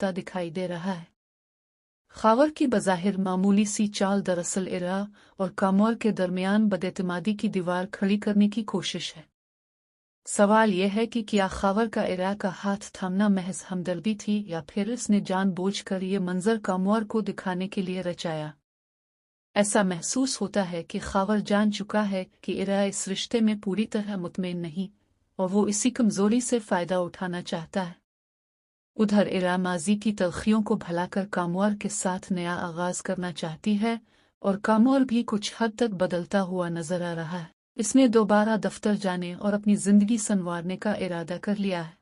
रखता दिखाई दे रहा है। खावर की बज़ाहिर मामूली सी चाल दरअसल इरा और कामोर के दरमियान बदएतमादी की दीवार खड़ी करने की कोशिश है। सवाल यह है कि क्या खावर का इरा का हाथ थामना महज हमदर्दी थी या फिर इसने जानबूझकर ये मंजर कामोर को दिखाने के लिए रचाया। ऐसा महसूस होता है कि खावर जान चुका है कि इरा इस रिश्ते में पूरी तरह मुतमईन नहीं और वो इसी कमजोरी से फायदा उठाना चाहता है। उधर इरा माजी की तलखियों को भुलाकर कामोर के साथ नया आगाज करना चाहती है और कामोर भी कुछ हद तक बदलता हुआ नजर आ रहा है। इसने दोबारा दफ्तर जाने और अपनी जिंदगी संवारने का इरादा कर लिया है।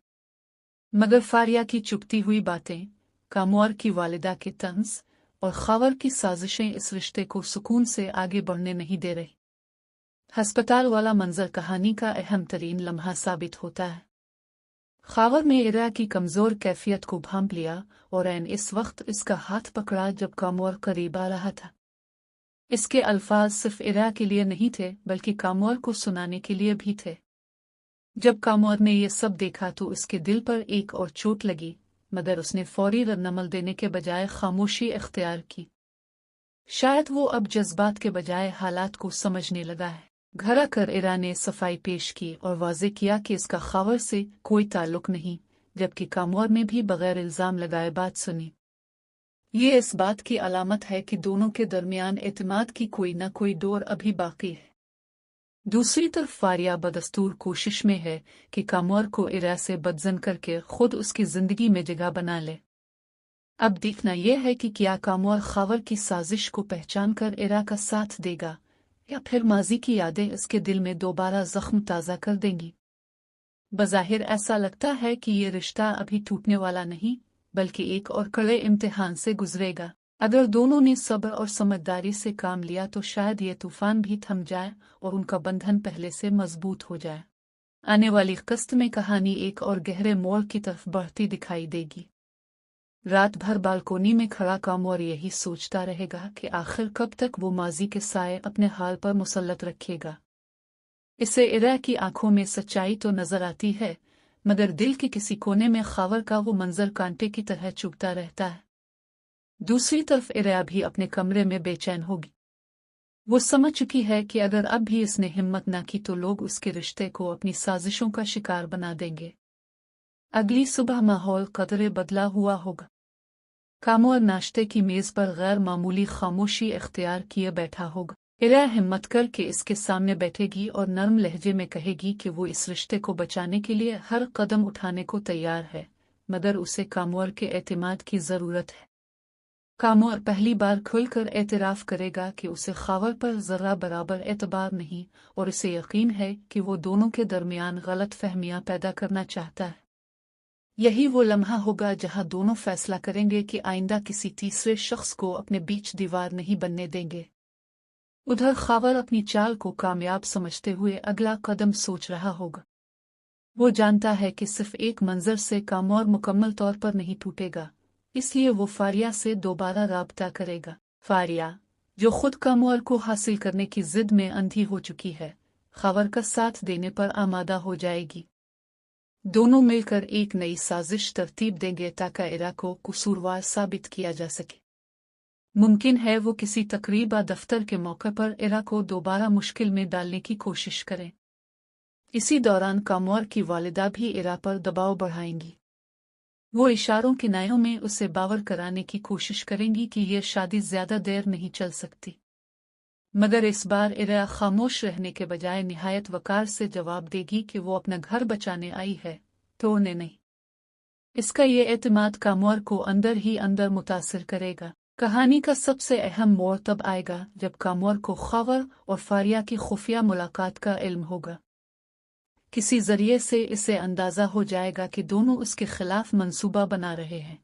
मगर फारिया की चुपती हुई बातें, कामोर की वालिदा के तंज और खावर की साजिशें इस रिश्ते को सुकून से आगे बढ़ने नहीं दे रही। हस्पताल वाला मंजर कहानी का अहम तरीन लम्हा साबित होता है। खावर ने इरा की कमजोर कैफियत को भांप लिया और ऐन इस वक्त इसका हाथ पकड़ा जब कामोर करीब आ रहा था। इसके अल्फाज सिर्फ इरा के लिए नहीं थे बल्कि कामोर को सुनाने के लिए भी थे। जब कामोर ने यह सब देखा तो उसके दिल पर एक और चोट लगी, मगर उसने फौरी रद्दअमल देने के बजाय खामोशी इख्तियार की। शायद वो अब जज्बात के बजाय हालात को समझने लगा है। घर आकर इरा ने सफाई पेश की और वाज़े किया कि इसका खावर से कोई ताल्लुक नहीं, जबकि कामोर ने भी बगैर इल्जाम लगाए बात सुनी। ये इस बात की अलामत है कि दोनों के दरमियान एतमाद की कोई न कोई डोर अभी बाकी है। दूसरी तरफ फारिया बदस्तूर कोशिश में है कि कामोर को इरा से बदजन करके खुद उसकी जिंदगी में जगह बना ले। अब देखना यह है कि क्या कामोर खावर की साजिश को पहचान कर इरा का साथ देगा या फिर माजी की यादें इसके दिल में दोबारा जख्म ताज़ा कर देंगी। बज़ाहिर ऐसा लगता है कि ये रिश्ता अभी टूटने वाला नहीं बल्कि एक और कड़े इम्तिहान से गुजरेगा। अगर दोनों ने सब्र और समझदारी से काम लिया तो शायद ये तूफान भी थम जाए और उनका बंधन पहले से मजबूत हो जाए। आने वाली किस्त में कहानी एक और गहरे मोड़ की तरफ बढ़ती दिखाई देगी। रात भर बालकोनी में खड़ा कामोर यही सोचता रहेगा कि आखिर कब तक वो माजी के साए अपने हाल पर मुसल्लत रखेगा। इसे इरा की आंखों में सच्चाई तो नजर आती है, मगर दिल के किसी कोने में खावर का वो मंजर कांटे की तरह चुभता रहता है। दूसरी तरफ इरा भी अपने कमरे में बेचैन होगी। वो समझ चुकी है कि अगर अब भी इसने हिम्मत न की तो लोग उसके रिश्ते को अपनी साजिशों का शिकार बना देंगे। अगली सुबह माहौल कदरे बदला हुआ होगा। कामोर नाश्ते की मेज पर गैर मामूली खामोशी इख्तियार किए बैठा होगा। इरा हिम्मत करके इसके सामने बैठेगी और नर्म लहजे में कहेगी कि वो इस रिश्ते को बचाने के लिए हर कदम उठाने को तैयार है, मगर उसे कामोर के एतमाद की जरूरत है। कामोर पहली बार खुलकर एतराफ करेगा कि उसे खावर पर जरा बराबर एतबार नहीं और इसे यकीन है कि वो दोनों के दरमियान गलत फहमियां पैदा करना चाहता है। यही वो लम्हा होगा जहां दोनों फैसला करेंगे कि आइंदा किसी तीसरे शख्स को अपने बीच दीवार नहीं बनने देंगे। उधर खावर अपनी चाल को कामयाब समझते हुए अगला कदम सोच रहा होगा। वो जानता है कि सिर्फ एक मंजर से कामोर मुकम्मल तौर पर नहीं टूटेगा, इसलिए वो फारिया से दोबारा राब्ता करेगा। फारिया, जो खुद कामोर को हासिल करने की जिद में अंधी हो चुकी है, खावर का साथ देने पर आमादा हो जाएगी। दोनों मिलकर एक नई साजिश तरतीब देंगे ताकि इरा को कसूरवार साबित किया जा सके। मुमकिन है वो किसी तकरीब या दफ्तर के मौके पर इरा को दोबारा मुश्किल में डालने की कोशिश करें। इसी दौरान कामोर की वालिदा भी इरा पर दबाव बढ़ाएंगी। वो इशारों किनायों में उसे बावर कराने की कोशिश करेंगी कि यह शादी ज्यादा देर नहीं चल सकती। मगर इस बार इरा खामोश रहने के बजाय निहायत वकार से जवाब देगी कि वो अपना घर बचाने आई है, तो उन्हें नहीं। इसका ये एतमाद कामोर को अंदर ही अंदर मुतासिर करेगा। कहानी का सबसे अहम मोड़ तब आएगा जब कामोर को खावर और फारिया की खुफिया मुलाकात का इल्म होगा। किसी जरिए से इसे अंदाजा हो जाएगा कि दोनों उसके खिलाफ मंसूबा बना रहे हैं।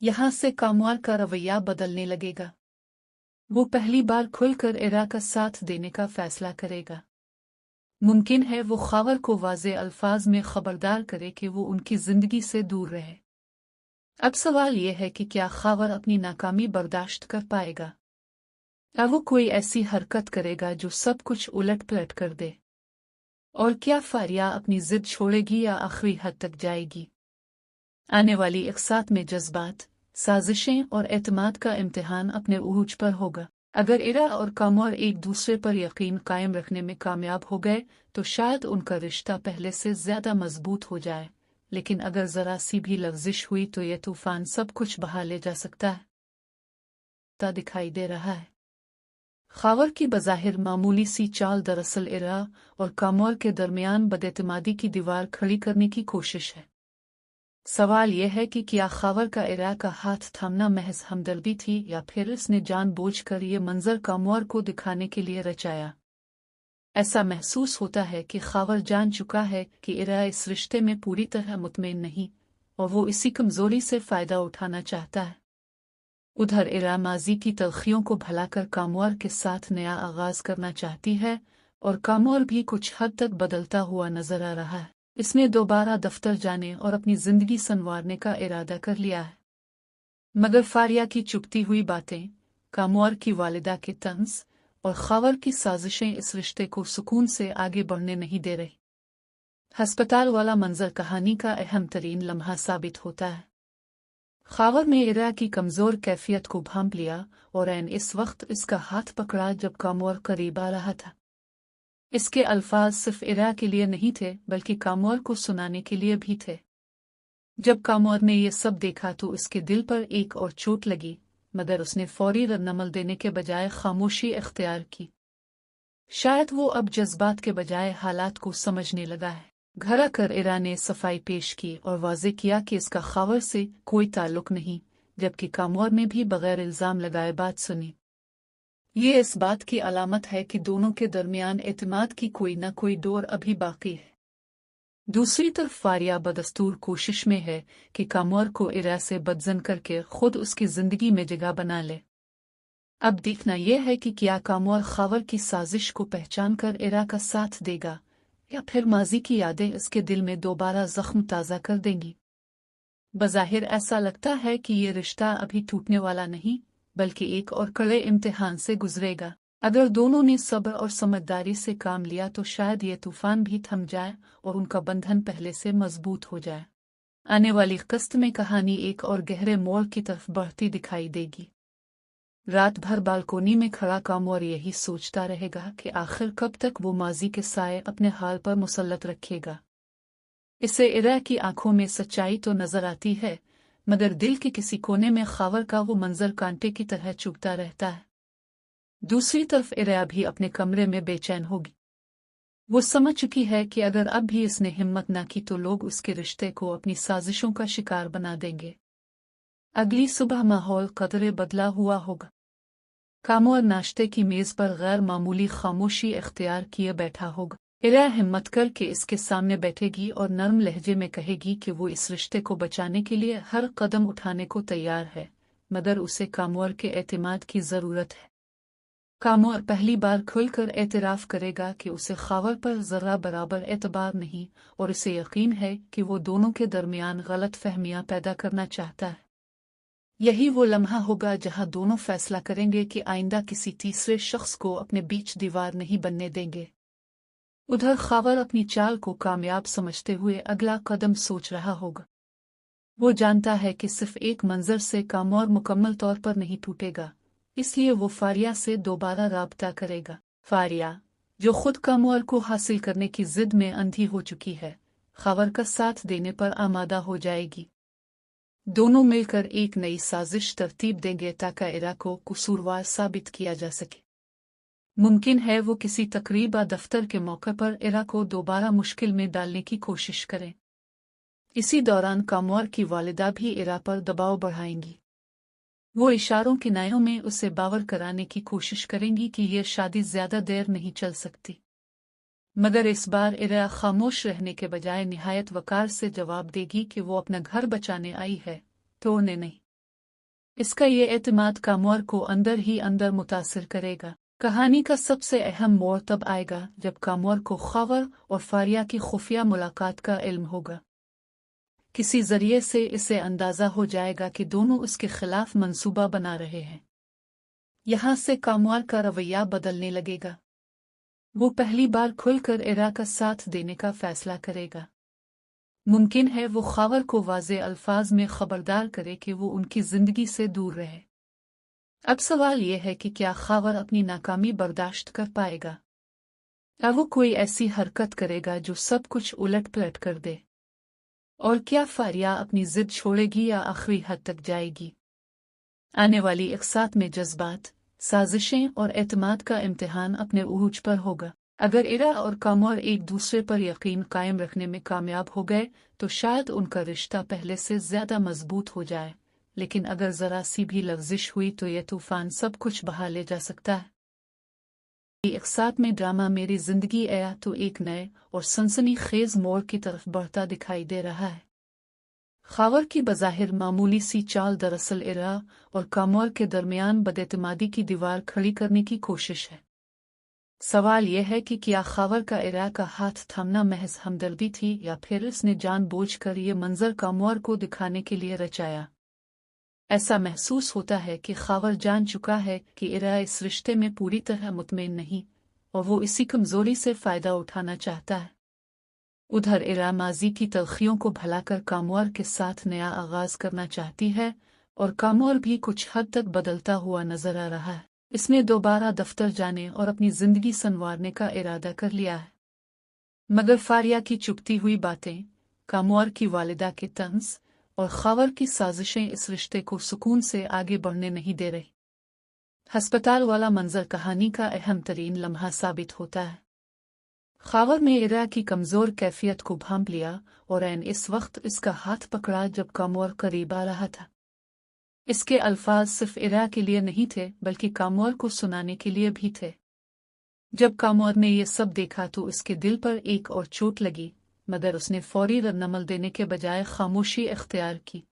यहां से कामोर का रवैया बदलने लगेगा। वो पहली बार खुलकर इरा का साथ देने का फैसला करेगा। मुमकिन है वो खावर को वाज़े अल्फाज में खबरदार करे कि वो उनकी जिंदगी से दूर रहे। अब सवाल ये है कि क्या खावर अपनी नाकामी बर्दाश्त कर पाएगा या वो कोई ऐसी हरकत करेगा जो सब कुछ उलट पलट कर दे, और क्या फारिया अपनी जिद छोड़ेगी या आखिरी हद तक जाएगी। आने वाली एक साथ में जज्बात, साजिशें और एतमाद का इम्तिहान अपने उरूज पर होगा। अगर इरा और कामोर एक दूसरे पर यकीन कायम रखने में कामयाब हो गए तो शायद उनका रिश्ता पहले से ज्यादा मजबूत हो जाए, लेकिन अगर जरा सी भी लफ्जिश हुई तो यह तूफान सब कुछ बहा ले जा सकता है। दिखाई दे रहा है। खावर की बज़ाहिर मामूली सी चाल दरअसल इरा और कामोर के दरमियान बदएतमादी की दीवार खड़ी करने की कोशिश है। सवाल यह है कि क्या खावर का इरा का हाथ थामना महज हमदर्दी थी या फिर इसने जानबूझकर ये मंजर कामोर को दिखाने के लिए रचाया। ऐसा महसूस होता है कि खावर जान चुका है कि इरा इस रिश्ते में पूरी तरह मुतमईन नहीं और वो इसी कमजोरी से फायदा उठाना चाहता है। उधर इरा माजी की तलखियों को भुलाकर कामोर के साथ नया आगाज करना चाहती है और कामोर भी कुछ हद तक बदलता हुआ नजर आ रहा है। इसने दोबारा दफ्तर जाने और अपनी जिंदगी संवारने का इरादा कर लिया है। मगर फारिया की चुपती हुई बातें, कामोर की वालिदा के तंज और खावर की साजिशें इस रिश्ते को सुकून से आगे बढ़ने नहीं दे रही। हस्पताल वाला मंजर कहानी का अहम तरीन लम्हा साबित होता है। खावर ने इरा की कमजोर कैफियत को भांप लिया और ऐन इस वक्त इसका हाथ पकड़ा जब कामोर करीब आ रहा था। इसके अल्फाज सिर्फ इरा के लिए नहीं थे बल्कि कामोर को सुनाने के लिए भी थे। जब कामोर ने यह सब देखा तो उसके दिल पर एक और चोट लगी, मगर उसने फौरी रद्दअमल देने के बजाय खामोशी इख्तियार की। शायद वो अब जज्बात के बजाय हालात को समझने लगा है। घर आकर इरा ने सफाई पेश की और वाज़े किया कि इसका खावर से कोई ताल्लुक नहीं, जबकि कामोर ने भी बगैर इल्जाम लगाए बात सुनी। ये इस बात की अलामत है कि दोनों के दरमियान एतमाद की कोई न कोई डोर अभी बाकी है। दूसरी तरफ फारिया बदस्तूर कोशिश में है कि कामोर को इरा से बदजन करके खुद उसकी जिंदगी में जगह बना ले। अब देखना यह है कि क्या कामोर खावर की साजिश को पहचान कर इरा का साथ देगा या फिर माजी की यादें इसके दिल में दोबारा जख्म ताज़ा कर देंगी। बज़ाहिर ऐसा लगता है कि ये रिश्ता अभी टूटने वाला नहीं बल्कि एक और कड़े इम्तिहान से गुजरेगा। अगर दोनों ने सब्र और समझदारी से काम लिया तो शायद ये तूफान भी थम जाए और उनका बंधन पहले से मजबूत हो जाए। आने वाली किस्त में कहानी एक और गहरे मोड़ की तरफ बढ़ती दिखाई देगी। रात भर बालकोनी में खड़ा कामोर यही सोचता रहेगा कि आखिर कब तक वो माजी के साए अपने हाल पर मुसल्लत रखेगा। इसे इरा की आंखों में सच्चाई तो नजर आती है, मगर दिल के किसी कोने में खावर का वो मंजर कांटे की तरह चुभता रहता है। दूसरी तरफ इरा भी अपने कमरे में बेचैन होगी। वो समझ चुकी है कि अगर अब भी इसने हिम्मत न की तो लोग उसके रिश्ते को अपनी साजिशों का शिकार बना देंगे। अगली सुबह माहौल कदरे बदला हुआ होगा। कामोर नाश्ते की मेज पर गैर मामूली खामोशी इख्तियार किए बैठा होगा। इरा हिम्मत करके इसके सामने बैठेगी और नर्म लहजे में कहेगी कि वो इस रिश्ते को बचाने के लिए हर कदम उठाने को तैयार है, मगर उसे कामोर के एतमाद की जरूरत है। कामोर पहली बार खुलकर एतराफ करेगा कि उसे खावर पर जरा बराबर एतबार नहीं और इसे यकीन है कि वो दोनों के दरमियान गलत फहमियां पैदा करना चाहता है। यही वो लम्हा होगा जहां दोनों फैसला करेंगे कि आइंदा किसी तीसरे शख्स को अपने बीच दीवार नहीं बनने देंगे। उधर खावर अपनी चाल को कामयाब समझते हुए अगला कदम सोच रहा होगा। वो जानता है कि सिर्फ एक मंजर से कामोर मुकम्मल तौर पर नहीं टूटेगा, इसलिए वो फारिया से दोबारा राब्ता करेगा। फारिया, जो खुद कामोर को हासिल करने की जिद में अंधी हो चुकी है, खावर का साथ देने पर आमादा हो जाएगी। दोनों मिलकर एक नई साजिश तरतीब देंगे ताकि इरा को कसूरवार साबित किया जा सके। मुमकिन है वो किसी तकरीब या दफ्तर के मौके पर इरा को दोबारा मुश्किल में डालने की कोशिश करें। इसी दौरान कामोर की वालिदा भी इरा पर दबाव बढ़ाएंगी। वो इशारों किनायों में उसे बावर कराने की कोशिश करेंगी कि यह शादी ज्यादा देर नहीं चल सकती। मगर इस बार इरा खामोश रहने के बजाय निहायत वकार से जवाब देगी कि वो अपना घर बचाने आई है, तोड़ने नहीं। इसका ये एतमाद कामोर को अंदर ही अंदर मुतासिर करेगा। कहानी का सबसे अहम मोड़ तब आएगा जब कामोर को खावर और फारिया की खुफिया मुलाकात का इल्म होगा। किसी जरिए से इसे अंदाजा हो जाएगा कि दोनों उसके खिलाफ मंसूबा बना रहे हैं। यहां से कामोर का रवैया बदलने लगेगा। वो पहली बार खुलकर इरा का साथ देने का फैसला करेगा। मुमकिन है वो खावर को वाज़े अल्फाज में खबरदार करे कि वो उनकी जिंदगी से दूर रहे। अब सवाल यह है कि क्या खावर अपनी नाकामी बर्दाश्त कर पाएगा, या वो कोई ऐसी हरकत करेगा जो सब कुछ उलट पलट कर दे? और क्या फारिया अपनी जिद छोड़ेगी या आखिरी हद तक जाएगी? आने वाली इकसात में जज्बात, साजिशें और एतमाद का इम्तिहान अपने उरूज पर होगा। अगर इरा और कामोर एक दूसरे पर यकीन कायम रखने में कामयाब हो गए तो शायद उनका रिश्ता पहले से ज्यादा मजबूत हो जाए, लेकिन अगर जरा सी भी लफ्जिश हुई तो यह तूफान सब कुछ बहा ले जा सकता है। इकसात में ड्रामा मेरी जिंदगी आया तो एक नए और सनसनीखेज मोड़ की तरफ बढ़ता दिखाई दे रहा है। खावर की बज़ाहिर मामूली सी चाल दरअसल इरा और कामोर के दरमियान बदएतमादी की दीवार खड़ी करने की कोशिश है। सवाल यह है कि क्या खावर का इरा का हाथ थामना महज हमदर्दी थी या फिर उसने जानबूझकर ये मंजर कामोर को दिखाने के लिए रचाया। ऐसा महसूस होता है कि खावर जान चुका है कि इरा इस रिश्ते में पूरी तरह मुतमईन नहीं और वो इसी कमजोरी से फायदा उठाना चाहता है। उधर इरा माजी की तलखियों को भुलाकर कामोर के साथ नया आगाज करना चाहती है और कामोर भी कुछ हद तक बदलता हुआ नजर आ रहा है। इसने दोबारा दफ्तर जाने और अपनी जिंदगी संवारने का इरादा कर लिया है। मगर फारिया की चुपती हुई बातें, कामोर की वालिदा के तंज और खावर की साजिशें इस रिश्ते को सुकून से आगे बढ़ने नहीं दे रही। हस्पताल वाला मंजर कहानी का अहम तरीन लम्हा साबित होता है। खावर ने इरा की कमजोर कैफियत को भांप लिया और ऐन इस वक्त इसका हाथ पकड़ा जब कामोर करीब आ रहा था। इसके अल्फाज सिर्फ इरा के लिए नहीं थे बल्कि कामोर को सुनाने के लिए भी थे। जब कामोर ने यह सब देखा तो उसके दिल पर एक और चोट लगी, मगर उसने फौरी रद्दअमल देने के बजाय खामोशी इख्तियार की।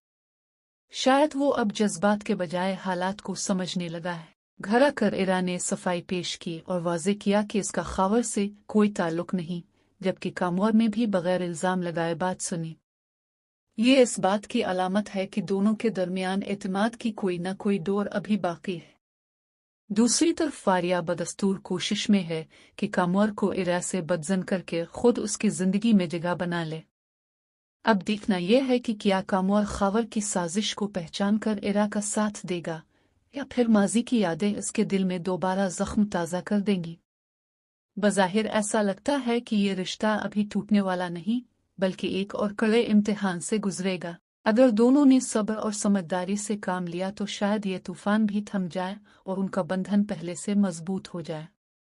शायद वो अब जज्बात के बजाय हालात को समझने लगा है। घर आकर इरा ने सफाई पेश की और वाज़े किया कि इसका खावर से कोई ताल्लुक नहीं, जबकि कामोर ने भी बगैर इल्जाम लगाए बात सुनी। ये इस बात की अलामत है कि दोनों के दरमियान एतमाद की कोई न कोई डोर अभी बाकी है। दूसरी तरफ फारिया बदस्तूर कोशिश में है कि कामोर को इरा से बदजन करके खुद उसकी जिंदगी में जगह बना ले। अब देखना यह है कि क्या कामोर खावर की साजिश को पहचान कर इरा का साथ देगा या फिर माजी की यादें इसके दिल में दोबारा जख्म ताज़ा कर देंगी। बज़ाहिर ऐसा लगता है कि ये रिश्ता अभी टूटने वाला नहीं बल्कि एक और कड़े इम्तिहान से गुजरेगा। अगर दोनों ने सब्र और समझदारी से काम लिया तो शायद ये तूफान भी थम जाए और उनका बंधन पहले से मजबूत हो जाए।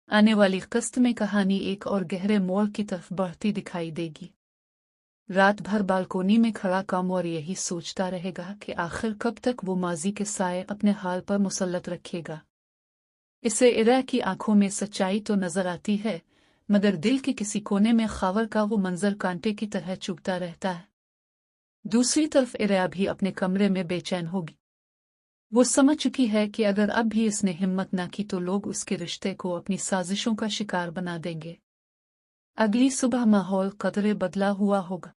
आने वाली किस्त में कहानी एक और गहरे मोड़ की तरफ बढ़ती दिखाई देगी। रात भर बालकोनी में खड़ा कामोर यही सोचता रहेगा कि आखिर कब तक वो माजी के साए अपने हाल पर मुसल्लत रखेगा। इसे इरा की आंखों में सच्चाई तो नजर आती है, मगर दिल के किसी कोने में खावर का वो मंजर कांटे की तरह चुभता रहता है। दूसरी तरफ इरा भी अपने कमरे में बेचैन होगी। वो समझ चुकी है कि अगर अब भी इसने हिम्मत न की तो लोग उसके रिश्ते को अपनी साजिशों का शिकार बना देंगे। अगली सुबह माहौल कदरे बदला हुआ होगा।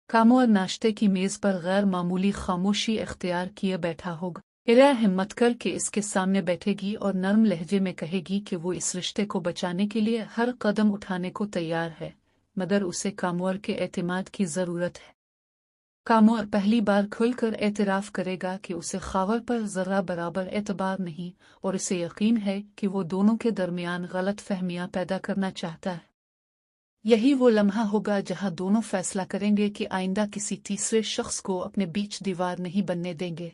कामोर नाश्ते की मेज पर गैर मामूली खामोशी इख्तियार किए बैठा होगा। इरा हिम्मत करके इसके सामने बैठेगी और नर्म लहजे में कहेगी कि वो इस रिश्ते को बचाने के लिए हर कदम उठाने को तैयार है, मगर उसे कामोर के एतमाद की जरूरत है। कामोर पहली बार खुलकर एतराफ करेगा कि उसे खावर पर जरा बराबर एतबार नहीं और इसे यकीन है कि वो दोनों के दरमियान गलत फहमियां पैदा करना चाहता है। यही वो लम्हा होगा जहां दोनों फैसला करेंगे कि आइंदा किसी तीसरे शख्स को अपने बीच दीवार नहीं बनने देंगे।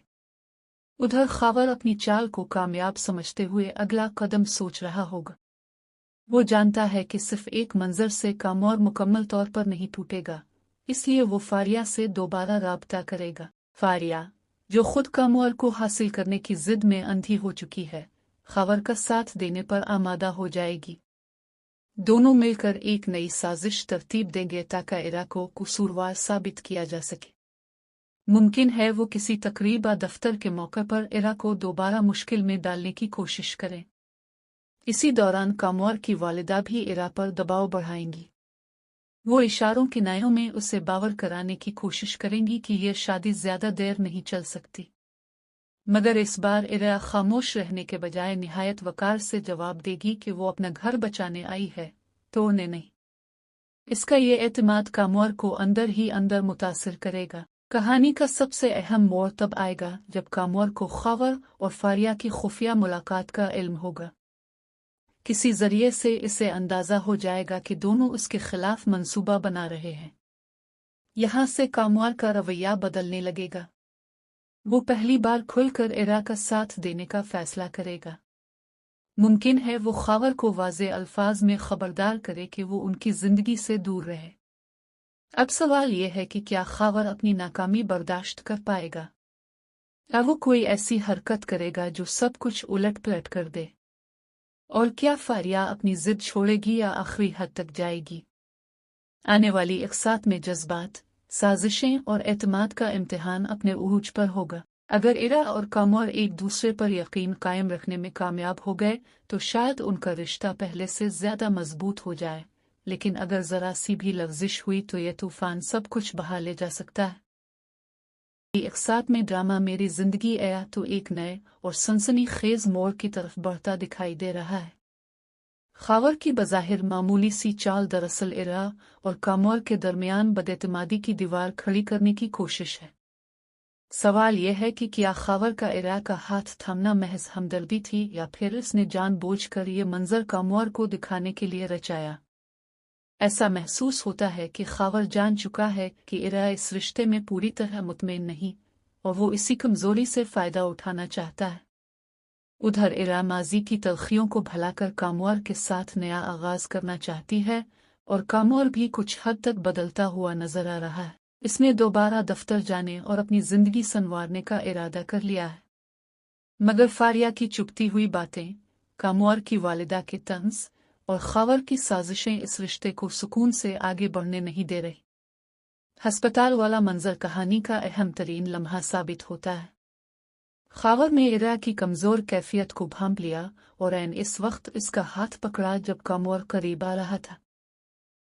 उधर खावर अपनी चाल को कामयाब समझते हुए अगला कदम सोच रहा होगा। वो जानता है कि सिर्फ एक मंजर से कामोर मुकम्मल तौर पर नहीं टूटेगा, इसलिए वो फारिया से दोबारा राब्ता करेगा। फारिया, जो खुद कामोर को हासिल करने की जिद में अंधी हो चुकी है, खावर का साथ देने पर आमादा हो जाएगी। दोनों मिलकर एक नई साजिश तरतीब देंगे ताकि इरा को कसूरवार साबित किया जा सके। मुमकिन है वो किसी तकरीब या दफ्तर के मौके पर इरा को दोबारा मुश्किल में डालने की कोशिश करें। इसी दौरान कामोर की वालिदा भी इरा पर दबाव बढ़ाएंगी। वो इशारों किनायों में उसे बावर कराने की कोशिश करेंगी कि यह शादी ज्यादा देर नहीं चल सकती। मगर इस बार इरा खामोश रहने के बजाय निहायत वकार से जवाब देगी कि वो अपना घर बचाने आई है, तो उन्हें नहीं। इसका ये एतमाद कामोर को अंदर ही अंदर मुतासिर करेगा। कहानी का सबसे अहम मोड़ तब आएगा जब कामोर को खबर और फारिया की खुफिया मुलाकात का इल्म होगा। किसी जरिए से इसे अंदाजा हो जाएगा कि दोनों उसके खिलाफ मंसूबा बना रहे हैं। यहाँ से कामोर का रवैया बदलने लगेगा। वो पहली बार खुलकर इरा का साथ देने का फैसला करेगा। मुमकिन है वो खावर को वाज़े अल्फाज में खबरदार करे कि वो उनकी जिंदगी से दूर रहे। अब सवाल ये है कि क्या खावर अपनी नाकामी बर्दाश्त कर पाएगा या वो कोई ऐसी हरकत करेगा जो सब कुछ उलट पलट कर दे, और क्या फारिया अपनी जिद छोड़ेगी या आखिरी हद तक जाएगी। आने वाली एक साथ में जज्बात, साजिशें और एतमाद का इम्तिहान अपने उरूज पर होगा। अगर इरा और कामोर एक दूसरे पर यकीन कायम रखने में कामयाब हो गए तो शायद उनका रिश्ता पहले से ज्यादा मजबूत हो जाए, लेकिन अगर जरा सी भी लफ्जिश हुई तो यह तूफान सब कुछ बहा ले जा सकता है। एक साथ में ड्रामा मेरी जिंदगी आया तो एक नए और सनसनी खेज मोड़ की तरफ बढ़ता दिखाई दे रहा है। खावर की बज़ाहिर मामूली सी चाल दरअसल इरा और कामोर के दरमियान बदएतमादी की दीवार खड़ी करने की कोशिश है। सवाल यह है कि क्या खावर का इरा का हाथ थामना महज हमदर्दी थी या फिर इसने जानबूझकर ये मंजर कामोर को दिखाने के लिए रचाया। ऐसा महसूस होता है कि खावर जान चुका है कि इरा इस रिश्ते में पूरी तरह मुतमईन नहीं और वो इसी कमजोरी से फायदा उठाना चाहता है। उधर इरा माजी की तलखियों को भुलाकर कामोर के साथ नया आगाज करना चाहती है और कामोर भी कुछ हद तक बदलता हुआ नजर आ रहा है। इसने दोबारा दफ्तर जाने और अपनी जिंदगी संवारने का इरादा कर लिया है। मगर फारिया की चुपती हुई बातें, कामोर की वालिदा के तंज और खावर की साजिशें इस रिश्ते को सुकून से आगे बढ़ने नहीं दे रही। हस्पताल वाला मंजर कहानी का अहम तरीन लम्हा साबित होता है। खावर ने इरा की कमजोर कैफियत को भांप लिया और ऐन इस वक्त इसका हाथ पकड़ा जब कामोर करीब आ रहा था।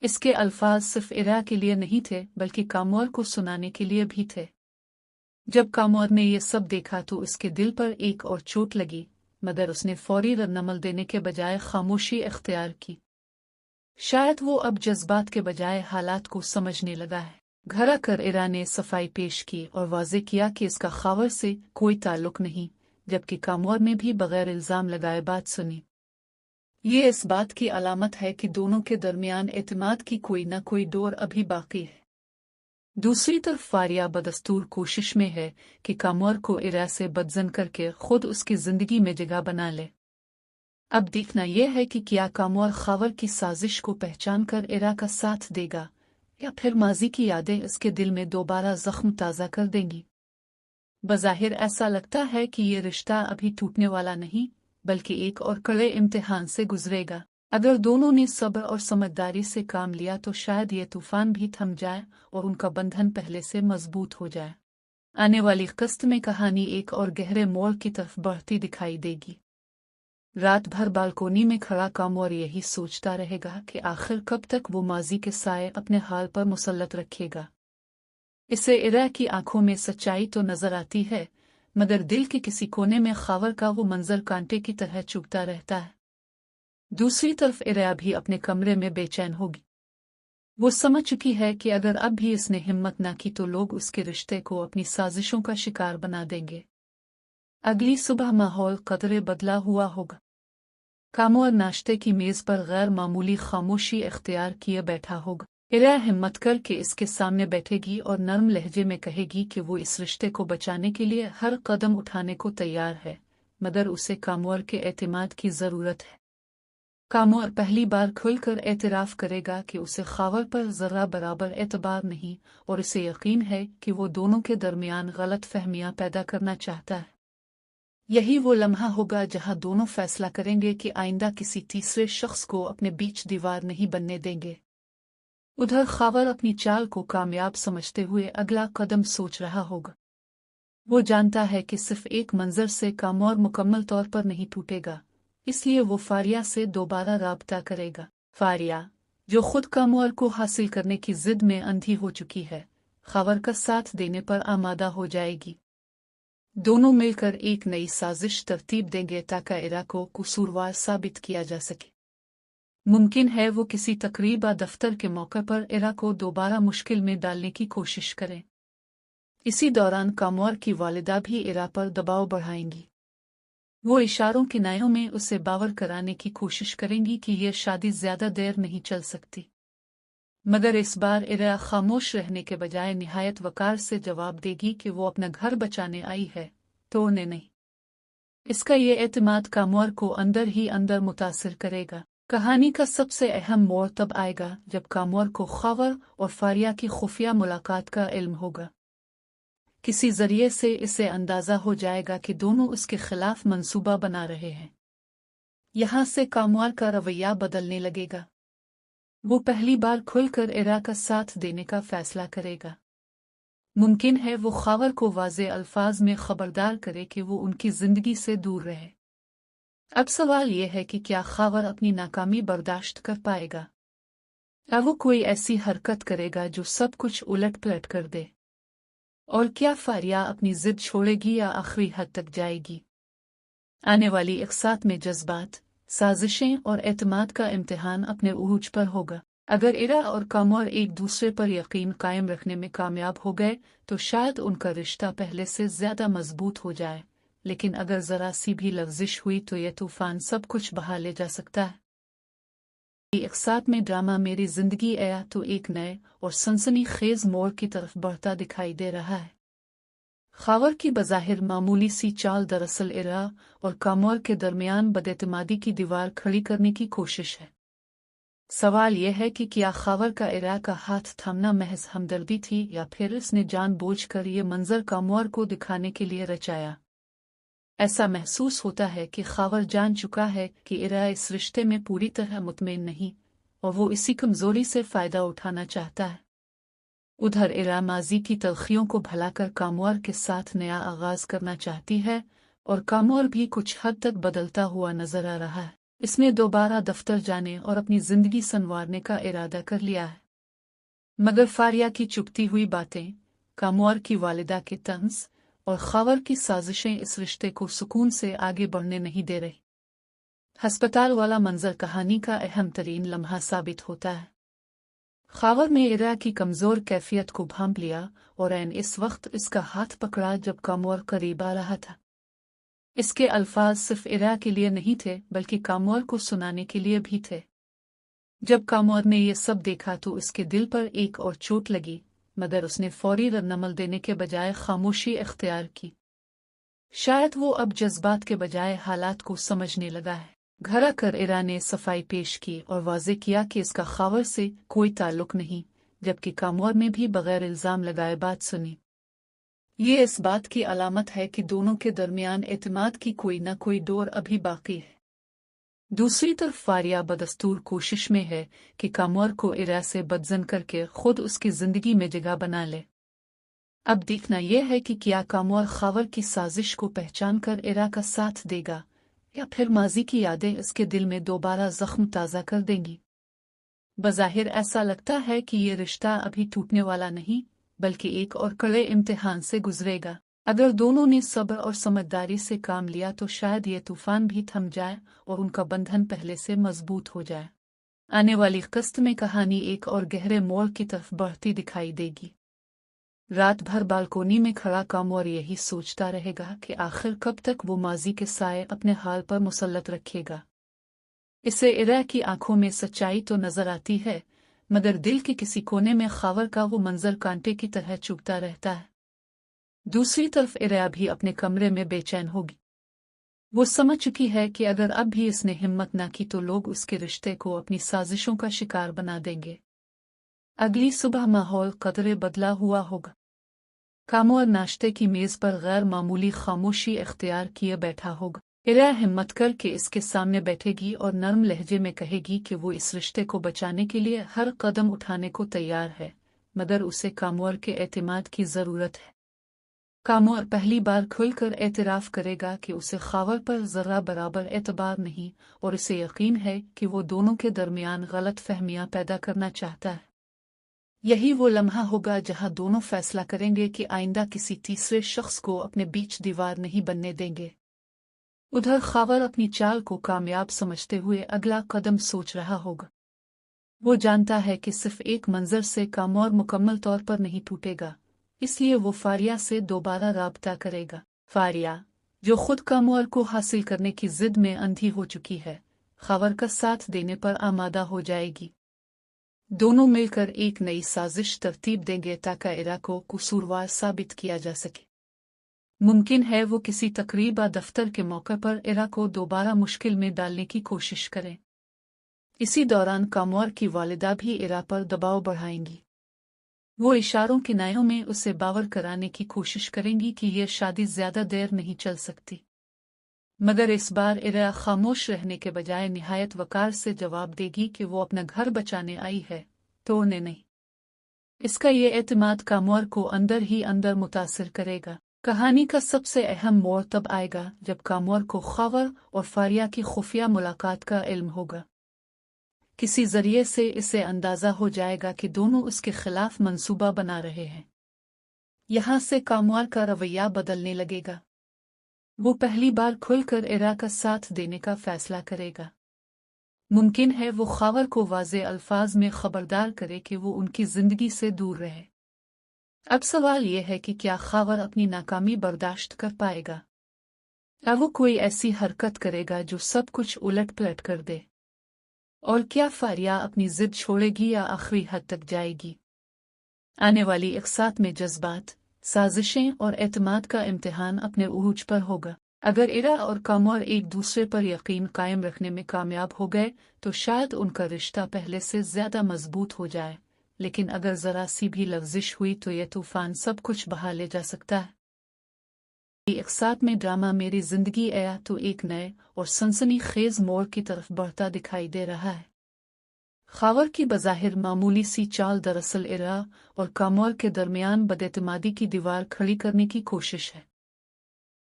इसके अल्फाज सिर्फ इरा के लिए नहीं थे बल्कि कामोर को सुनाने के लिए भी थे। जब कामोर ने यह सब देखा तो उसके दिल पर एक और चोट लगी, मगर उसने फौरी रद्दअमल देने के बजाय खामोशी इख्तियार की। शायद वो अब जज्बात के बजाय हालात को समझने लगा है। घर आकर इरा ने सफाई पेश की और वाज़े किया कि इसका खावर से कोई ताल्लुक नहीं, जबकि कामोर ने भी बगैर इल्जाम लगाए बात सुनी। ये इस बात की अलामत है कि दोनों के दरमियान एतमाद की कोई न कोई डोर अभी बाकी है। दूसरी तरफ फारिया बदस्तूर कोशिश में है कि कामोर को इरा से बदजन करके खुद उसकी जिंदगी में जगह बना ले। अब देखना यह है कि क्या कामोर खावर की साजिश को पहचान कर इरा का साथ देगा या फिर माजी की यादें इसके दिल में दोबारा जख्म ताज़ा कर देंगी। बज़ाहिर ऐसा लगता है कि ये रिश्ता अभी टूटने वाला नहीं बल्कि एक और कड़े इम्तिहान से गुजरेगा। अगर दोनों ने सब्र और समझदारी से काम लिया तो शायद ये तूफान भी थम जाए और उनका बंधन पहले से मजबूत हो जाए। आने वाली किस्त में कहानी एक और गहरे मोड़ की तरफ बढ़ती दिखाई देगी। रात भर बालकोनी में खड़ा कामोर यही सोचता रहेगा कि आखिर कब तक वो माजी के साए अपने हाल पर मुसल्लत रखेगा। इसे इरा की आंखों में सच्चाई तो नजर आती है, मगर दिल के किसी कोने में खावर का वो मंजर कांटे की तरह चुभता रहता है। दूसरी तरफ इरा भी अपने कमरे में बेचैन होगी। वो समझ चुकी है कि अगर अब भी इसने हिम्मत ना की तो लोग उसके रिश्ते को अपनी साजिशों का शिकार बना देंगे। अगली सुबह माहौल कदरे बदला हुआ होगा। कामोर नाश्ते की मेज पर गैर मामूली खामोशी इख्तियार किए बैठा होगा। इरा हिम्मत करके इसके सामने बैठेगी और नरम लहजे में कहेगी कि वो इस रिश्ते को बचाने के लिए हर कदम उठाने को तैयार है, मगर उसे कामोर के एतमाद की जरूरत है। कामोर पहली बार खुलकर एतराफ करेगा कि उसे खावर पर जरा बराबर एतबार नहीं और इसे यकीन है कि वो दोनों के दरमियान गलत फहमियां पैदा करना चाहता है। यही वो लम्हा होगा जहां दोनों फैसला करेंगे कि आइंदा किसी तीसरे शख्स को अपने बीच दीवार नहीं बनने देंगे। उधर खावर अपनी चाल को कामयाब समझते हुए अगला कदम सोच रहा होगा। वो जानता है कि सिर्फ एक मंजर से कामोर मुकम्मल तौर पर नहीं टूटेगा, इसलिए वो फारिया से दोबारा राब्ता करेगा। फारिया, जो खुद कामोर को हासिल करने की जिद में अंधी हो चुकी है, खावर का साथ देने पर आमादा हो जाएगी। दोनों मिलकर एक नई साजिश तरतीब देंगे ताकि इरा को कसूरवार साबित किया जा सके। मुमकिन है वो किसी तकरीब या दफ्तर के मौके पर इरा को दोबारा मुश्किल में डालने की कोशिश करें। इसी दौरान कामौर की वालिदा भी इरा पर दबाव बढ़ाएंगी। वो इशारों किनायों में उसे बावर कराने की कोशिश करेंगी कि यह शादी ज्यादा देर नहीं चल सकती। मगर इस बार इरा खामोश रहने के बजाय निहायत वकार से जवाब देगी कि वो अपना घर बचाने आई है, तोड़ने नहीं। इसका ये एतमाद कामौर को अंदर ही अंदर मुतासिर करेगा। कहानी का सबसे अहम मोड़ तब आएगा जब कामौर को खावर और फारिया की खुफिया मुलाकात का इल्म होगा। किसी जरिए से इसे अंदाजा हो जाएगा कि दोनों उसके खिलाफ मंसूबा बना रहे हैं। यहां से कामौर का रवैया बदलने लगेगा। वो पहली बार खुलकर इरा का साथ देने का फैसला करेगा। मुमकिन है वो खावर को वाज़े अल्फाज में खबरदार करे कि वो उनकी जिंदगी से दूर रहे। अब सवाल यह है कि क्या खावर अपनी नाकामी बर्दाश्त कर पाएगा या वो कोई ऐसी हरकत करेगा जो सब कुछ उलट पलट कर दे। और क्या फारिया अपनी जिद छोड़ेगी या आखिरी हद तक जाएगी। आने वाली इकसात में जज्बात, साजिशें और एतमाद का इम्तिहान अपने उरूज पर होगा। अगर इरा और कामौर एक दूसरे पर यकीन कायम रखने में कामयाब हो गए तो शायद उनका रिश्ता पहले से ज्यादा मजबूत हो जाए, लेकिन अगर जरा सी भी लफ्जिश हुई तो यह तूफान सब कुछ बहा ले जा सकता है। इकसात में ड्रामा मेरी जिंदगी आया तो एक नए और सनसनीखेज मोड़ की तरफ बढ़ता दिखाई दे रहा है। खावर की बज़ाहिर मामूली सी चाल दरअसल इरा और कामौर के दरमियान बदएतमादी की दीवार खड़ी करने की कोशिश है। सवाल यह है कि क्या खावर का इरा का हाथ थामना महज हमदर्दी थी या फिर इसने जानबूझकर ये मंजर कामौर को दिखाने के लिए रचाया। ऐसा महसूस होता है कि खावर जान चुका है कि इरा इस रिश्ते में पूरी तरह मुतमईन नहीं और वो इसी कमजोरी से फायदा उठाना चाहता है। उधर इरा माजी की तलखियों को भुलाकर कामौर के साथ नया आगाज करना चाहती है और कामौर भी कुछ हद तक बदलता हुआ नजर आ रहा है। इसने दोबारा दफ्तर जाने और अपनी जिंदगी संवारने का इरादा कर लिया है। मगर फारिया की चुपती हुई बातें, कामौर की वालिदा के तंज और खावर की साजिशें इस रिश्ते को सुकून से आगे बढ़ने नहीं दे रही। हस्पताल वाला मंजर कहानी का अहम तरीन लम्हा साबित होता है। खावर ने इरा की कमजोर कैफियत को भांप लिया और ऐन इस वक्त इसका हाथ पकड़ा जब कामौर करीब आ रहा था। इसके अल्फाज सिर्फ इरा के लिए नहीं थे बल्कि कामौर को सुनाने के लिए भी थे। जब कामौर ने यह सब देखा तो इसके दिल पर एक और चोट लगी, मगर उसने फौरी रद्दअमल देने के बजाय खामोशी इख्तियार की। शायद वो अब जज्बात के बजाय हालात को समझने लगा है। घर आकर इरा ने सफाई पेश की और वाज़े किया कि इसका खावर से कोई ताल्लुक नहीं, जबकि कामौर ने भी बगैर इल्जाम लगाए बात सुनी। ये इस बात की अलामत है कि दोनों के दरमियान एतमाद की कोई न कोई डोर अभी बाकी है। दूसरी तरफ फारिया बदस्तूर कोशिश में है कि कामौर को इरा से बदजन करके खुद उसकी जिंदगी में जगह बना ले। अब देखना यह है कि क्या कामौर खावर की साजिश को पहचान कर इरा का साथ देगा या फिर माजी की यादें इसके दिल में दोबारा जख्म ताज़ा कर देंगी। बज़ाहिर ऐसा लगता है कि ये रिश्ता अभी टूटने वाला नहीं बल्कि एक और कड़े इम्तिहान से गुजरेगा। अगर दोनों ने सब्र और समझदारी से काम लिया तो शायद ये तूफान भी थम जाए और उनका बंधन पहले से मजबूत हो जाए। आने वाली किस्त में कहानी एक और गहरे मोड़ की तरफ बढ़ती दिखाई देगी। रात भर बालकोनी में खड़ा कामौर यही सोचता रहेगा कि आखिर कब तक वो माजी के साए अपने हाल पर मुसल्लत रखेगा। इसे इरा की आंखों में सच्चाई तो नजर आती है, मगर दिल के किसी कोने में खावर का वो मंजर कांटे की तरह चुभता रहता है। दूसरी तरफ इरा भी अपने कमरे में बेचैन होगी। वो समझ चुकी है कि अगर अब भी इसने हिम्मत न की तो लोग उसके रिश्ते को अपनी साजिशों का शिकार बना देंगे। अगली सुबह माहौल कदरे बदला हुआ होगा। कामौर नाश्ते की मेज पर गैर मामूली खामोशी इख्तियार किए बैठा होगा। इरा हिम्मत करके इसके सामने बैठेगी और नर्म लहजे में कहेगी कि वो इस रिश्ते को बचाने के लिए हर कदम उठाने को तैयार है, मगर उसे कामौर के एतमाद की जरूरत है। कामौर पहली बार खुलकर एतराफ करेगा कि उसे खावर पर जरा बराबर एतबार नहीं और उसे यकीन है कि वो दोनों के दरमियान गलत फहमियां पैदा करना चाहता है। यही वो लम्हा होगा जहां दोनों फैसला करेंगे कि आइंदा किसी तीसरे शख्स को अपने बीच दीवार नहीं बनने देंगे। उधर खावर अपनी चाल को कामयाब समझते हुए अगला कदम सोच रहा होगा। वो जानता है कि सिर्फ एक मंजर से कामोर मुकम्मल तौर पर नहीं टूटेगा, इसलिए वो फारिया से दोबारा राब्ता करेगा। फारिया, जो खुद कामोर को हासिल करने की जिद में अंधी हो चुकी है, खावर का साथ देने पर आमादा हो जाएगी। दोनों मिलकर एक नई साजिश तरतीब देंगे ताकि इरा को कसूरवार साबित किया जा सके। मुमकिन है वो किसी तकरीब या दफ्तर के मौके पर इरा को दोबारा मुश्किल में डालने की कोशिश करें। इसी दौरान कामोर की वालिदा भी इरा पर दबाव बढ़ाएंगी। वो इशारों के नायों में उसे बावर कराने की कोशिश करेंगी कि यह शादी ज्यादा देर नहीं चल सकती। मगर इस बार इरा खामोश रहने के बजाय निहायत वकार से जवाब देगी कि वो अपना घर बचाने आई है, तोड़ने नहीं। इसका ये एतमाद कामोर को अंदर ही अंदर मुतासिर करेगा। कहानी का सबसे अहम मोड़ तब आएगा जब कामोर को खावर और फारिया की खुफिया मुलाकात का इल्म होगा। किसी जरिए से इसे अंदाजा हो जाएगा कि दोनों उसके खिलाफ मंसूबा बना रहे हैं। यहां से कामोर का रवैया बदलने लगेगा। वो पहली बार खुलकर इरा का साथ देने का फैसला करेगा। मुमकिन है वो खावर को वाज़े अल्फाज में खबरदार करे कि वो उनकी जिंदगी से दूर रहे। अब सवाल यह है कि क्या खावर अपनी नाकामी बर्दाश्त कर पाएगा, या वो कोई ऐसी हरकत करेगा जो सब कुछ उलट पलट कर दे? और क्या फारिया अपनी जिद छोड़ेगी या आखिरी हद तक जाएगी? आने वाली एक साथ में जज्बात, साजिशें और एतमाद का इम्तिहान अपने उरूज पर होगा। अगर इरा और कामोर एक दूसरे पर यकीन कायम रखने में कामयाब हो गए तो शायद उनका रिश्ता पहले से ज्यादा मजबूत हो जाए, लेकिन अगर जरा सी भी लफ्जिश हुई तो यह तूफान सब कुछ बहा ले जा सकता है। एक साथ में ड्रामा मेरी जिंदगी आया तो एक नए और सनसनी खेज मोड़ की तरफ बढ़ता दिखाई दे रहा है। खावर की बज़ाहिर मामूली सी चाल दरअसल इरा और कामोर के दरमियान बदएतमादी की दीवार खड़ी करने की कोशिश है।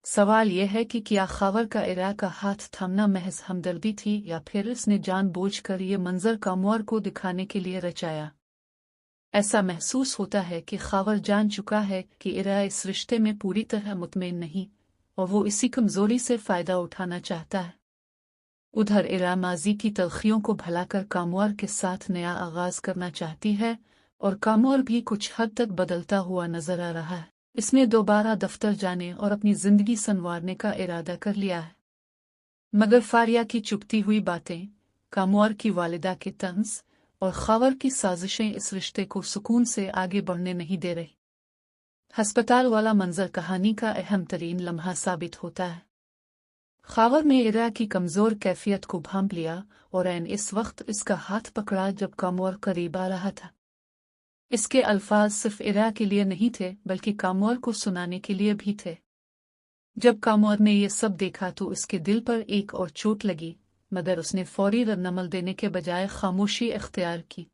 सवाल यह है कि क्या खावर का इरा का हाथ थामना महज हमदर्दी थी या फिर इसने जानबूझकर ये मंजर कामोर को दिखाने के लिए रचाया। ऐसा महसूस होता है कि खावर जान चुका है कि इरा इस रिश्ते में पूरी तरह मुतमईन नहीं और वो इसी कमजोरी से फायदा उठाना चाहता है। उधर इरा माजी की तलखियों को भुलाकर कामोर के साथ नया आगाज करना चाहती है और कामोर भी कुछ हद तक बदलता हुआ नजर आ रहा है। इसने दोबारा दफ्तर जाने और अपनी जिंदगी संवारने का इरादा कर लिया है। मगर फारिया की चुपती हुई बातें, कामोर की वालिदा के तंज और खावर की साजिशें इस रिश्ते को सुकून से आगे बढ़ने नहीं दे रही। हस्पताल वाला मंजर कहानी का अहम तरीन लम्हा साबित होता है। खावर ने इरा की कमजोर कैफियत को भांप लिया और ऐन इस वक्त इसका हाथ पकड़ा जब कामोर करीब आ रहा था। इसके अल्फाज सिर्फ इरा के लिए नहीं थे बल्कि कामोर को सुनाने के लिए भी थे। जब कामोर ने यह सब देखा तो उसके दिल पर एक और चोट लगी, मगर उसने फौरी रद्दअमल देने के बजाय खामोशी इख्तियार की।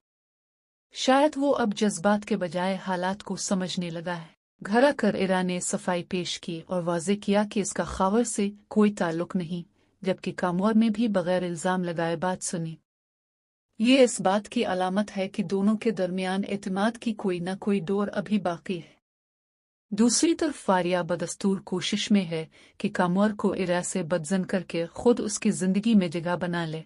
शायद वो अब जज्बात के बजाय हालात को समझने लगा है। घर आकर इरा ने सफाई पेश की और वाज़े किया कि इसका खावर से कोई ताल्लुक नहीं, जबकि कामोर ने भी बगैर इल्जाम लगाए बात सुनी। ये इस बात की अलामत है कि दोनों के दरमियान एतमाद की कोई न कोई डोर अभी बाकी है। दूसरी तरफ फारिया बदस्तूर कोशिश में है कि कामोर को इरा से बदजन करके खुद उसकी जिंदगी में जगह बना ले।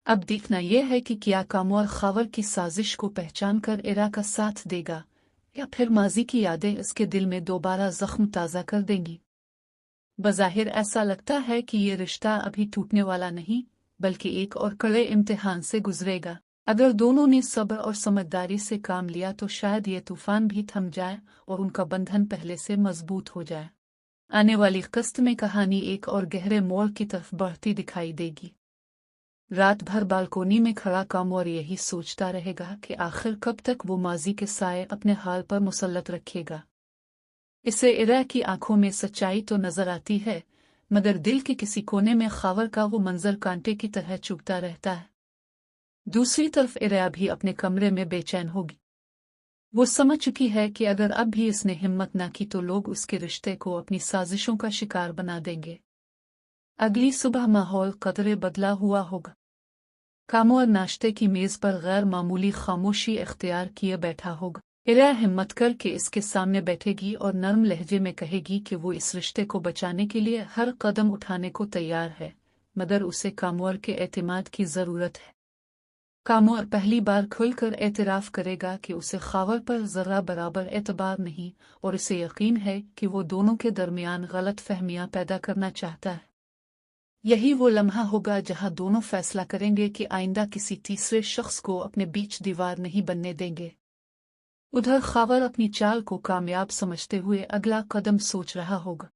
अब देखना यह है कि क्या कामोर खावर की साजिश को पहचान कर इरा का साथ देगा या फिर माजी की यादें इसके दिल में दोबारा जख्म ताज़ा कर देंगी। बज़ाहिर ऐसा लगता है कि ये रिश्ता अभी टूटने वाला नहीं बल्कि एक और कड़े इम्तिहान से गुजरेगा। अगर दोनों ने सब्र और समझदारी से काम लिया तो शायद ये तूफान भी थम जाए और उनका बंधन पहले से मजबूत हो जाए। आने वाली किस्त में कहानी एक और गहरे मोड़ की तरफ बढ़ती दिखाई देगी। रात भर बालकोनी में खड़ा कामोर यही सोचता रहेगा कि आखिर कब तक वो माजी के साए अपने हाल पर मुसल्लत रखेगा। इसे इरा की आंखों में सच्चाई तो नजर आती है, मगर दिल के किसी कोने में खावर का वो मंजर कांटे की तरह चुभता रहता है। दूसरी तरफ इरा भी अपने कमरे में बेचैन होगी। वो समझ चुकी है कि अगर अब भी इसने हिम्मत न की तो लोग उसके रिश्ते को अपनी साजिशों का शिकार बना देंगे। अगली सुबह माहौल कदरे बदला हुआ होगा। कामोर नाश्ते की मेज पर गैर मामूली खामोशी इख्तियार किए बैठा होगा। इरा हिम्मत करके इसके सामने बैठेगी और नर्म लहजे में कहेगी कि वो इस रिश्ते को बचाने के लिए हर कदम उठाने को तैयार है, मगर उसे कामोर के एतमाद की ज़रूरत है। कामोर पहली बार खुलकर एतराफ़ करेगा कि उसे खावर पर ज़रा बराबर एतबार नहीं, और इसे यकीन है कि वो दोनों के दरमियान गलत फहमियाँ पैदा करना चाहता है। यही वो लम्हा होगा जहाँ दोनों फैसला करेंगे कि आइंदा किसी तीसरे शख्स को अपने बीच दीवार नहीं बनने देंगे। उधर खावर अपनी चाल को कामयाब समझते हुए अगला कदम सोच रहा होगा।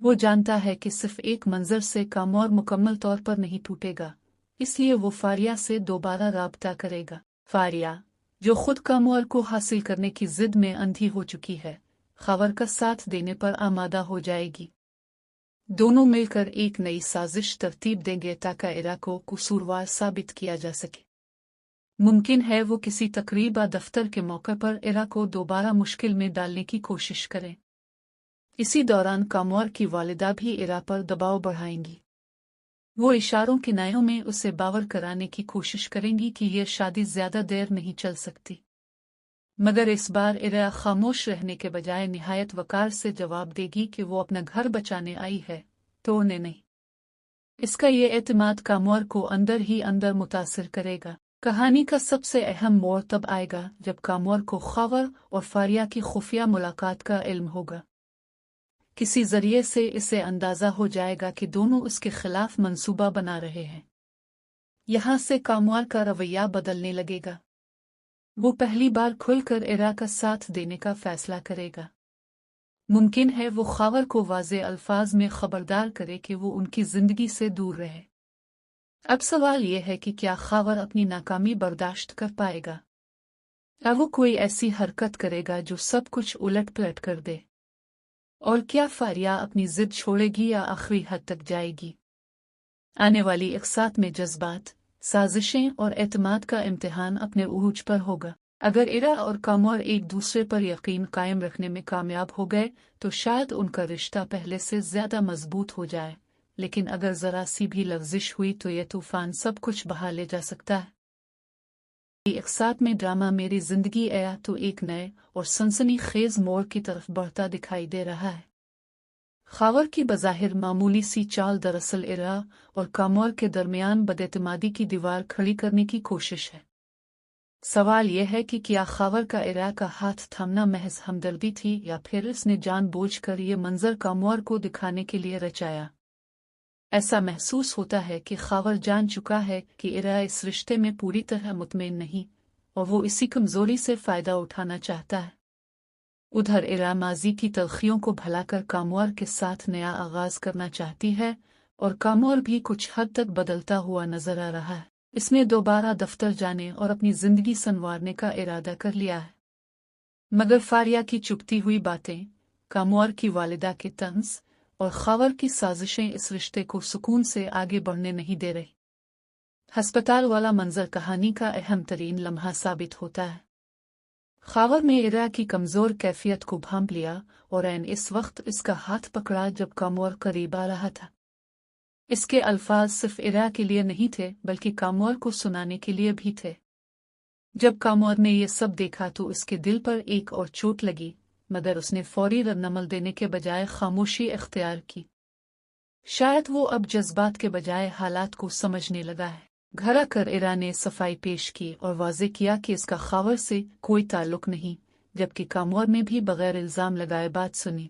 वो जानता है कि सिर्फ एक मंजर से कामोर मुकम्मल तौर पर नहीं टूटेगा, इसलिए वो फारिया से दोबारा राब्ता करेगा। फारिया, जो खुद कामोर को हासिल करने की जिद में अंधी हो चुकी है, खावर का साथ देने पर आमादा हो जाएगी। दोनों मिलकर एक नई साजिश तरतीब देंगे ताकि इरा को कसूरवार साबित किया जा सके। मुमकिन है वो किसी तकरीब या दफ्तर के मौके पर इरा को दोबारा मुश्किल में डालने की कोशिश करें। इसी दौरान कामोर की वालिदा भी इरा पर दबाव बढ़ाएंगी। वो इशारों किनायों में उसे बावर कराने की कोशिश करेंगी कि यह शादी ज्यादा देर नहीं चल सकती, मगर इस बार इरा खामोश रहने के बजाय निहायत वकार से जवाब देगी कि वो अपना घर बचाने आई है, तोड़ने नहीं। इसका ये एतमाद कामोर को अंदर ही अंदर मुतासिर करेगा। कहानी का सबसे अहम मोड़ तब आएगा जब कामोर को खावर और फारिया की खुफिया मुलाकात का इल्म होगा। किसी जरिए से इसे अंदाजा हो जाएगा कि दोनों उसके खिलाफ मंसूबा बना रहे हैं। यहाँ से कामोर का रवैया बदलने लगेगा। वो पहली बार खुलकर इरा का साथ देने का फैसला करेगा। मुमकिन है वो खावर को वाज़े अल्फाज में खबरदार करे कि वो उनकी जिंदगी से दूर रहे। अब सवाल यह है कि क्या खावर अपनी नाकामी बर्दाश्त कर पाएगा, या वो कोई ऐसी हरकत करेगा जो सब कुछ उलट पलट कर दे, और क्या फारिया अपनी जिद छोड़ेगी या आखिरी हद तक जाएगी। आने वाली इकसात में जज्बात, साजिशें और एतमाद का इम्तिहान अपने उरूज पर होगा। अगर इरा और कामोर एक दूसरे पर यकीन कायम रखने में कामयाब हो गए तो शायद उनका रिश्ता पहले से ज्यादा मजबूत हो जाए, लेकिन अगर जरा सी भी लफ्जिश हुई तो यह तूफान सब कुछ बहा ले जा सकता है। एक साथ में ड्रामा मेरी जिंदगी आया तो एक नए और सनसनी खेज मोड़ की तरफ बढ़ता दिखाई दे रहा है। खावर की बज़ाहिर मामूली सी चाल दरअसल इरा और कामोर के दरमियान बदएतमादी की दीवार खड़ी करने की कोशिश है। सवाल यह है कि क्या खावर का इरा का हाथ थामना महज हमदर्दी थी या फिर इसने जानबूझकर ये मंजर कामोर को दिखाने के लिए रचाया। ऐसा महसूस होता है कि खावर जान चुका है कि इरा इस रिश्ते में पूरी तरह मुतमईन नहीं, और वो इसी कमजोरी से फायदा उठाना चाहता है। उधर इरा माजी की तलखियों को भुलाकर कामोर के साथ नया आगाज करना चाहती है, और कामोर भी कुछ हद तक बदलता हुआ नजर आ रहा है। इसने दोबारा दफ्तर जाने और अपनी जिंदगी संवारने का इरादा कर लिया है। मगर फारिया की चुपती हुई बातें, कामोर की वालिदा के तंज और खावर की साजिशें इस रिश्ते को सुकून से आगे बढ़ने नहीं दे रही। हस्पताल वाला मंजर कहानी का अहम तरीन लम्हा साबित होता है। खावर ने इरा की कमजोर कैफियत को भांप लिया और ऐन इस वक्त इसका हाथ पकड़ा जब कामोर करीब आ रहा था। इसके अल्फाज सिर्फ इरा के लिए नहीं थे बल्कि कामोर को सुनाने के लिए भी थे। जब कामोर ने यह सब देखा तो उसके दिल पर एक और चोट लगी, मगर उसने फौरी रद्दअमल देने के बजाय खामोशी इख्तियार की। शायद वो अब जज्बात के बजाय हालात को समझने लगा है। घर आकर इरा ने सफाई पेश की और वाज़े किया कि इसका खावर से कोई ताल्लुक नहीं, जबकि कामोर ने भी बगैर इल्जाम लगाए बात सुनी।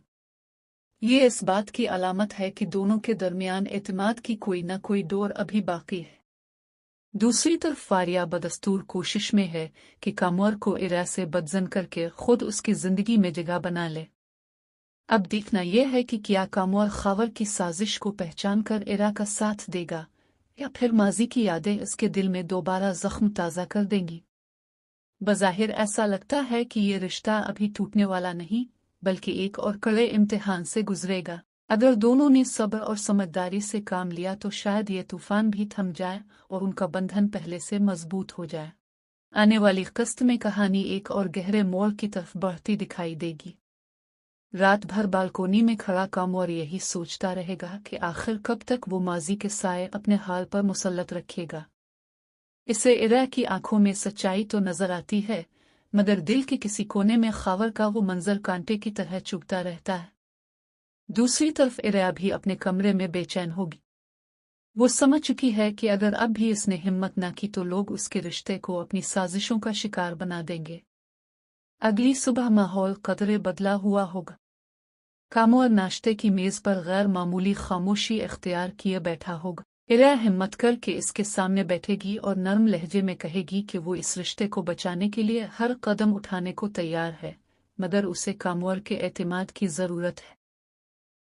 ये इस बात की अलामत है कि दोनों के दरमियान एतमाद की कोई न कोई डोर अभी बाकी है। दूसरी तरफ फारिया बदस्तूर कोशिश में है कि कामोर को इरा से बदजन करके खुद उसकी जिंदगी में जगह बना ले। अब देखना यह है कि क्या कामोर खावर की साजिश को पहचान कर इरा का साथ देगा, या फिर माजी की यादें इसके दिल में दोबारा जख्म ताज़ा कर देंगी। बज़ाहिर ऐसा लगता है कि ये रिश्ता अभी टूटने वाला नहीं, बल्कि एक और कड़े इम्तिहान से गुजरेगा। अगर दोनों ने सब्र और समझदारी से काम लिया तो शायद ये तूफान भी थम जाए और उनका बंधन पहले से मजबूत हो जाए। आने वाली किस्त में कहानी एक और गहरे मोड़ की तरफ बढ़ती दिखाई देगी। रात भर बालकोनी में खड़ा कामोर यही सोचता रहेगा कि आखिर कब तक वो माजी के साए अपने हाल पर मुसल्लत रखेगा। इसे इरा की आंखों में सच्चाई तो नजर आती है, मगर दिल के किसी कोने में खावर का वो मंजर कांटे की तरह चुभता रहता है। दूसरी तरफ इरा भी अपने कमरे में बेचैन होगी। वो समझ चुकी है कि अगर अब भी इसने हिम्मत न की तो लोग उसके रिश्ते को अपनी साजिशों का शिकार बना देंगे। अगली सुबह माहौल कदरे बदला हुआ होगा। कामोर नाश्ते की मेज पर गैर मामूली खामोशी इख्तियार किए बैठा होगा। इरा हिम्मत करके इसके सामने बैठेगी और नर्म लहजे में कहेगी कि वो इस रिश्ते को बचाने के लिए हर कदम उठाने को तैयार है, मगर उसे कामोर के एतमाद की ज़रूरत है।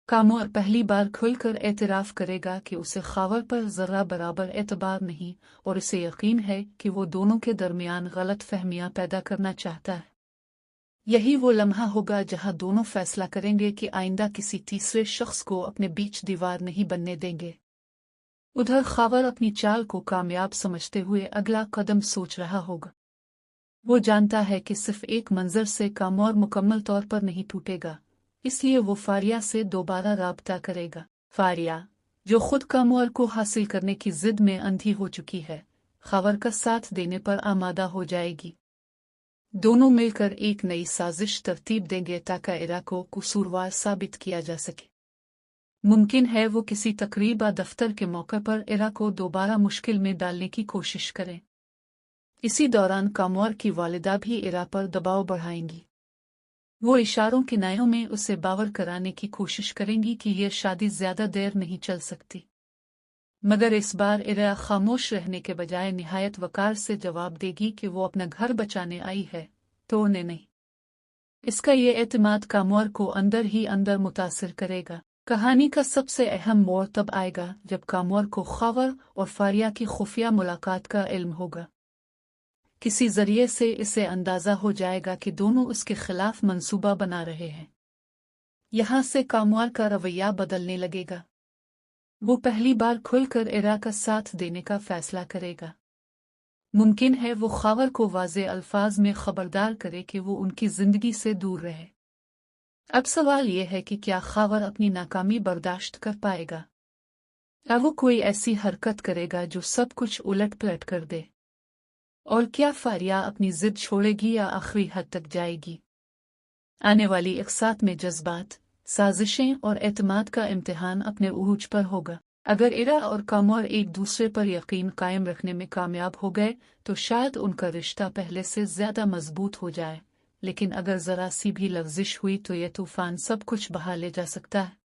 कामोर पहली बार खुलकर एतराफ़ करेगा कि उसे खावर पर ज़रा बराबर एतबार नहीं और उसे यकीन है कि वो दोनों के दरमियान गलत फहमियाँ पैदा करना चाहता है। यही वो लम्हा होगा जहाँ दोनों फैसला करेंगे कि आइंदा किसी तीसरे शख्स को अपने बीच दीवार नहीं बनने देंगे। उधर खावर अपनी चाल को कामयाब समझते हुए अगला कदम सोच रहा होगा। वो जानता है कि सिर्फ एक मंजर से कामोर मुकम्मल तौर पर नहीं टूटेगा, इसलिए वो फारिया से दोबारा राब्ता करेगा। फारिया, जो खुद कामोर को हासिल करने की जिद में अंधी हो चुकी है, खावर का साथ देने पर आमादा हो जाएगी। दोनों मिलकर एक नई साजिश तरतीब देंगे ताकि इरा को कसूरवार साबित किया जा सके। मुमकिन है वो किसी तकरीब या दफ्तर के मौके पर इरा को दोबारा मुश्किल में डालने की कोशिश करें। इसी दौरान कामोर की वालिदा भी इरा पर दबाव बढ़ाएंगी। वो इशारों किनायों में उसे बावर कराने की कोशिश करेंगी कि यह शादी ज्यादा देर नहीं चल सकती, मगर इस बार इरा खामोश रहने के बजाय निहायत वकार से जवाब देगी कि वो अपना घर बचाने आई है, तोड़ने नहीं। इसका ये एतमाद कामोर को अंदर ही अंदर मुतासिर करेगा। कहानी का सबसे अहम मोड़ तब आएगा जब कामोर को खावर और फारिया की खुफिया मुलाकात का इल्म होगा। किसी जरिए से इसे अंदाजा हो जाएगा कि दोनों उसके खिलाफ मंसूबा बना रहे हैं। यहाँ से कामोर का रवैया बदलने लगेगा। वो पहली बार खुलकर इरा का साथ देने का फैसला करेगा। मुमकिन है वो खावर को वाज़े अल्फाज में खबरदार करे कि वो उनकी जिंदगी से दूर रहे। अब सवाल यह है कि क्या खावर अपनी नाकामी बर्दाश्त कर पाएगा, या वो कोई ऐसी हरकत करेगा जो सब कुछ उलट पलट कर दे, और क्या फारिया अपनी जिद छोड़ेगी या आखिरी हद तक जाएगी। आने वाली एक साथ में जज्बात, साजिशें और एतमाद का इम्तिहान अपने उरूज पर होगा। अगर इरा और कामोर एक दूसरे पर यकीन कायम रखने में कामयाब हो गए तो शायद उनका रिश्ता पहले से ज्यादा मजबूत हो जाए, लेकिन अगर जरा सी भी लफ्जिश हुई तो यह तूफान सब कुछ बहा ले जा सकता है।